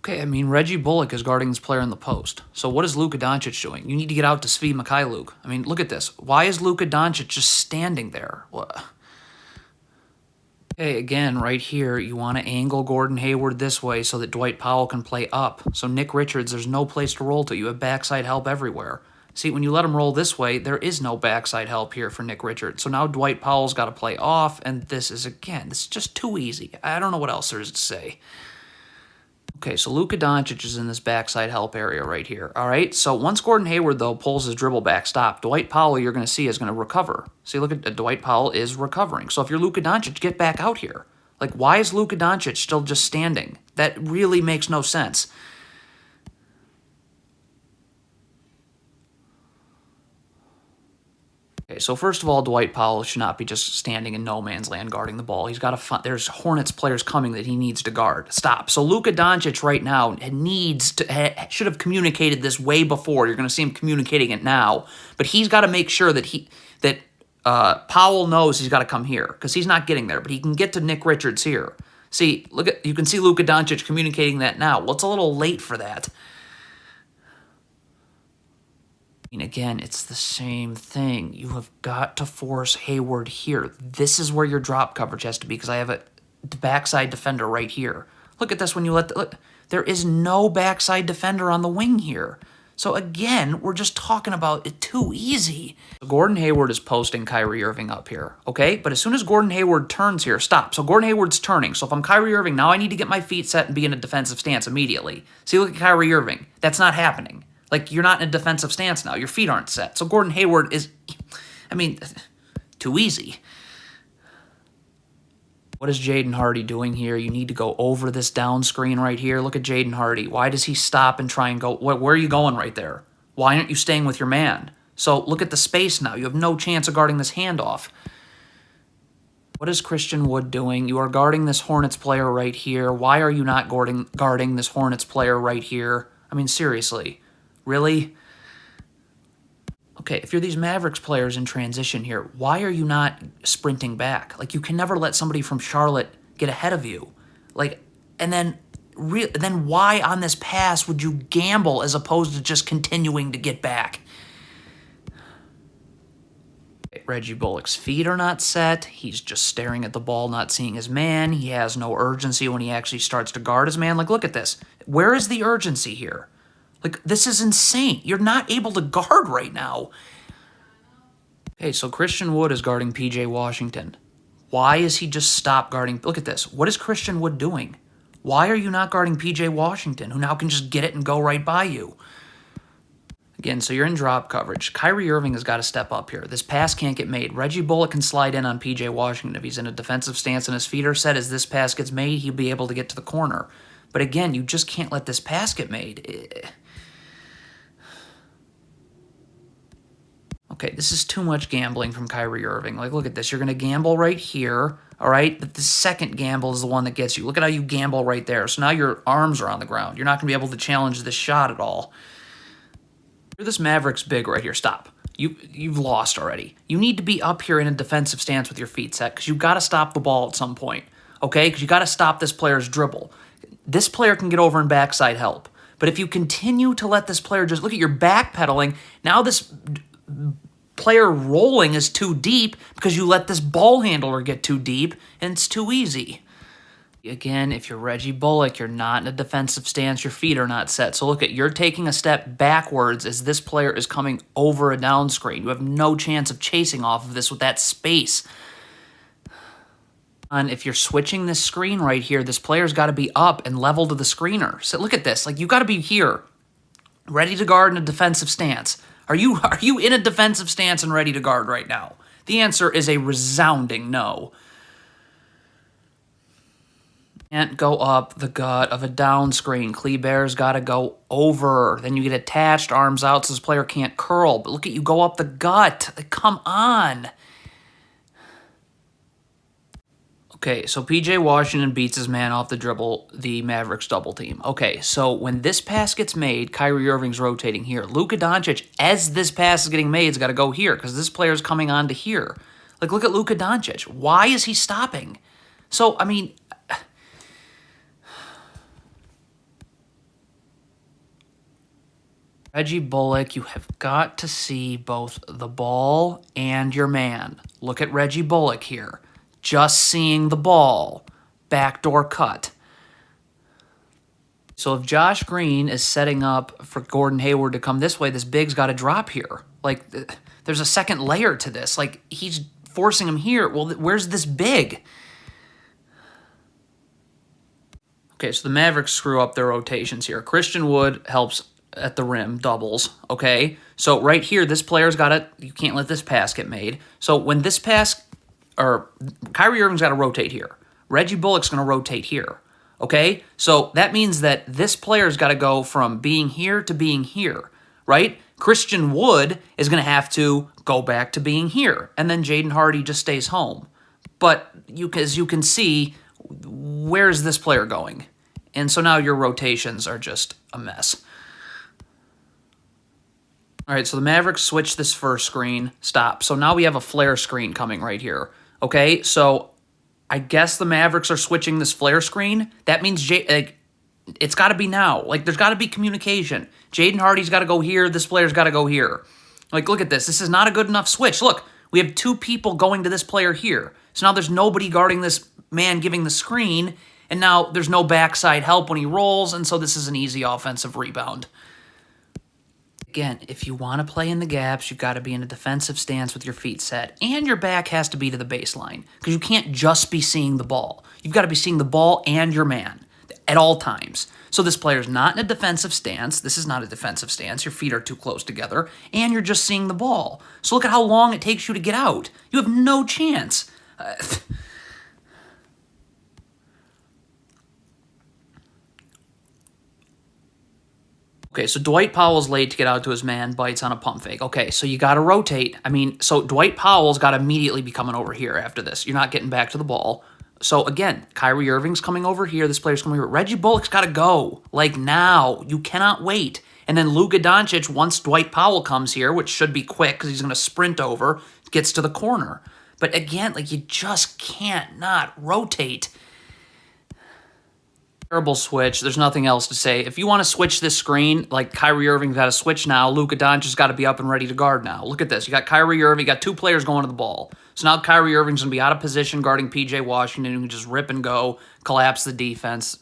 Okay, I mean, Reggie Bullock is guarding this player in the post. So what is Luka Doncic doing? You need to get out to Svi Mikhailuk. I mean, look at this. Why is Luka Doncic just standing there? What? Okay, again, right here, you want to angle Gordon Hayward this way so that Dwight Powell can play up. So Nick Richards, there's no place to roll to. You have backside help everywhere. See, when you let him roll this way, there is no backside help here for Nick Richards. So now Dwight Powell's got to play off, and this is just too easy. I don't know what else there is to say. Okay, so Luka Doncic is in this backside help area right here. All right, so once Gordon Hayward, though, pulls his dribble back, stop, Dwight Powell, you're going to see, is going to recover. See, look at Dwight Powell is recovering. So if you're Luka Doncic, get back out here. Like, why is Luka Doncic still just standing? That really makes no sense. Okay, so first of all, Dwight Powell should not be just standing in no man's land guarding the ball. He's got to find, there's Hornets players coming that he needs to guard. Stop. So Luka Doncic right now should have communicated this way before. You're going to see him communicating it now, but he's got to make sure that Powell knows he's got to come here because he's not getting there, but he can get to Nick Richards here. See, you can see Luka Doncic communicating that now. Well, it's a little late for that. Again, it's the same thing. You have got to force Hayward here. This is where your drop coverage has to be because I have a backside defender right here. Look at this when you look, there is no backside defender on the wing here. So again, we're just talking about it too easy. Gordon Hayward is posting Kyrie Irving up here, okay? But as soon as Gordon Hayward turns here, stop. So Gordon Hayward's turning. So if I'm Kyrie Irving, now I need to get my feet set and be in a defensive stance immediately. See, look at Kyrie Irving. That's not happening. Like, you're not in a defensive stance now. Your feet aren't set. So Gordon Hayward is, I mean, too easy. What is Jaden Hardy doing here? You need to go over this down screen right here. Look at Jaden Hardy. Why does he stop and try and go? Where are you going right there? Why aren't you staying with your man? So look at the space now. You have no chance of guarding this handoff. What is Christian Wood doing? You are guarding this Hornets player right here. Why are you not guarding this Hornets player right here? I mean, seriously. Really? Okay, if you're these Mavericks players in transition here, why are you not sprinting back? Like, you can never let somebody from Charlotte get ahead of you. Like, and then why on this pass would you gamble as opposed to just continuing to get back? Reggie Bullock's feet are not set. He's just staring at the ball, not seeing his man. He has no urgency when he actually starts to guard his man. Like, look at this. Where is the urgency here? Like, this is insane. You're not able to guard right now. Okay, so Christian Wood is guarding P.J. Washington. Why is he just stopped guarding? Look at this. What is Christian Wood doing? Why are you not guarding P.J. Washington, who now can just get it and go right by you? Again, so you're in drop coverage. Kyrie Irving has got to step up here. This pass can't get made. Reggie Bullock can slide in on P.J. Washington. If he's in a defensive stance and his feet are set, as this pass gets made, he'll be able to get to the corner. But again, you just can't let this pass get made. Okay, this is too much gambling from Kyrie Irving. Like, look at this. You're going to gamble right here, all right? But the second gamble is the one that gets you. Look at how you gamble right there. So now your arms are on the ground. You're not going to be able to challenge this shot at all. You're this Mavericks big right here. Stop. You've lost already. You need to be up here in a defensive stance with your feet set because you've got to stop the ball at some point, okay? Because you got to stop this player's dribble. This player can get over in backside help. But if you continue to let this player just look at your backpedaling, now this player rolling is too deep because you let this ball handler get too deep, and it's too easy. Again, if you're Reggie Bullock, you're not in a defensive stance, your feet are not set. So look at, you're taking a step backwards as this player is coming over a down screen. You have no chance of chasing off of this with that space. And if you're switching this screen right here, this player's got to be up and level to the screener. So look at this. Like, you got to be here, ready to guard in a defensive stance. Are you in a defensive stance and ready to guard right now? The answer is a resounding no. Can't go up the gut of a down screen. Kleber's got to go over. Then you get attached, arms out, so this player can't curl. But look at you go up the gut. Like, come on. Okay, so P.J. Washington beats his man off the dribble, the Mavericks double team. Okay, so when this pass gets made, Kyrie Irving's rotating here. Luka Doncic, as this pass is getting made, has got to go here because this player's coming on to here. Like, look at Luka Doncic. Why is he stopping? So, I mean, Reggie Bullock, you have got to see both the ball and your man. Look at Reggie Bullock here. Just seeing the ball. Backdoor cut. So if Josh Green is setting up for Gordon Hayward to come this way, this big's got to drop here. Like, there's a second layer to this. Like, he's forcing him here. Well, where's this big? Okay, so the Mavericks screw up their rotations here. Christian Wood helps at the rim, doubles, okay? So right here, this player's got to, you can't let this pass get made. So when this pass, or Kyrie Irving's got to rotate here. Reggie Bullock's going to rotate here, okay? So that means that this player's got to go from being here to being here, right? Christian Wood is going to have to go back to being here, and then Jaden Hardy just stays home. But as you can see, where's this player going? And so now your rotations are just a mess. All right, so the Mavericks switch this first screen. Stop. So now we have a flare screen coming right here. Okay, so I guess the Mavericks are switching this flare screen. That means it's got to be now. Like, there's got to be communication. Jaden Hardy's got to go here. This player's got to go here. Like, look at this. This is not a good enough switch. Look, we have two people going to this player here. So now there's nobody guarding this man giving the screen, and now there's no backside help when he rolls, and so this is an easy offensive rebound. Again, if you want to play in the gaps, you've got to be in a defensive stance with your feet set, and your back has to be to the baseline, because you can't just be seeing the ball. You've got to be seeing the ball and your man at all times. So this player's not in a defensive stance. This is not a defensive stance. Your feet are too close together, and you're just seeing the ball. So look at how long it takes you to get out. You have no chance. Okay, so Dwight Powell's late to get out to his man, bites on a pump fake. Okay, so you got to rotate. I mean, so Dwight Powell's got to immediately be coming over here after this. You're not getting back to the ball. So again, Kyrie Irving's coming over here. This player's coming over. Reggie Bullock's got to go. Like now. You cannot wait. And then Luka Doncic, once Dwight Powell comes here, which should be quick because he's going to sprint over, gets to the corner. But again, like you just can't not rotate. Terrible switch. There's nothing else to say. If you want to switch this screen, like Kyrie Irving's got to switch now. Luka Doncic's got to be up and ready to guard now. Look at this. You got Kyrie Irving. You got two players going to the ball. So now Kyrie Irving's going to be out of position guarding P.J. Washington, who can just rip and go, collapse the defense.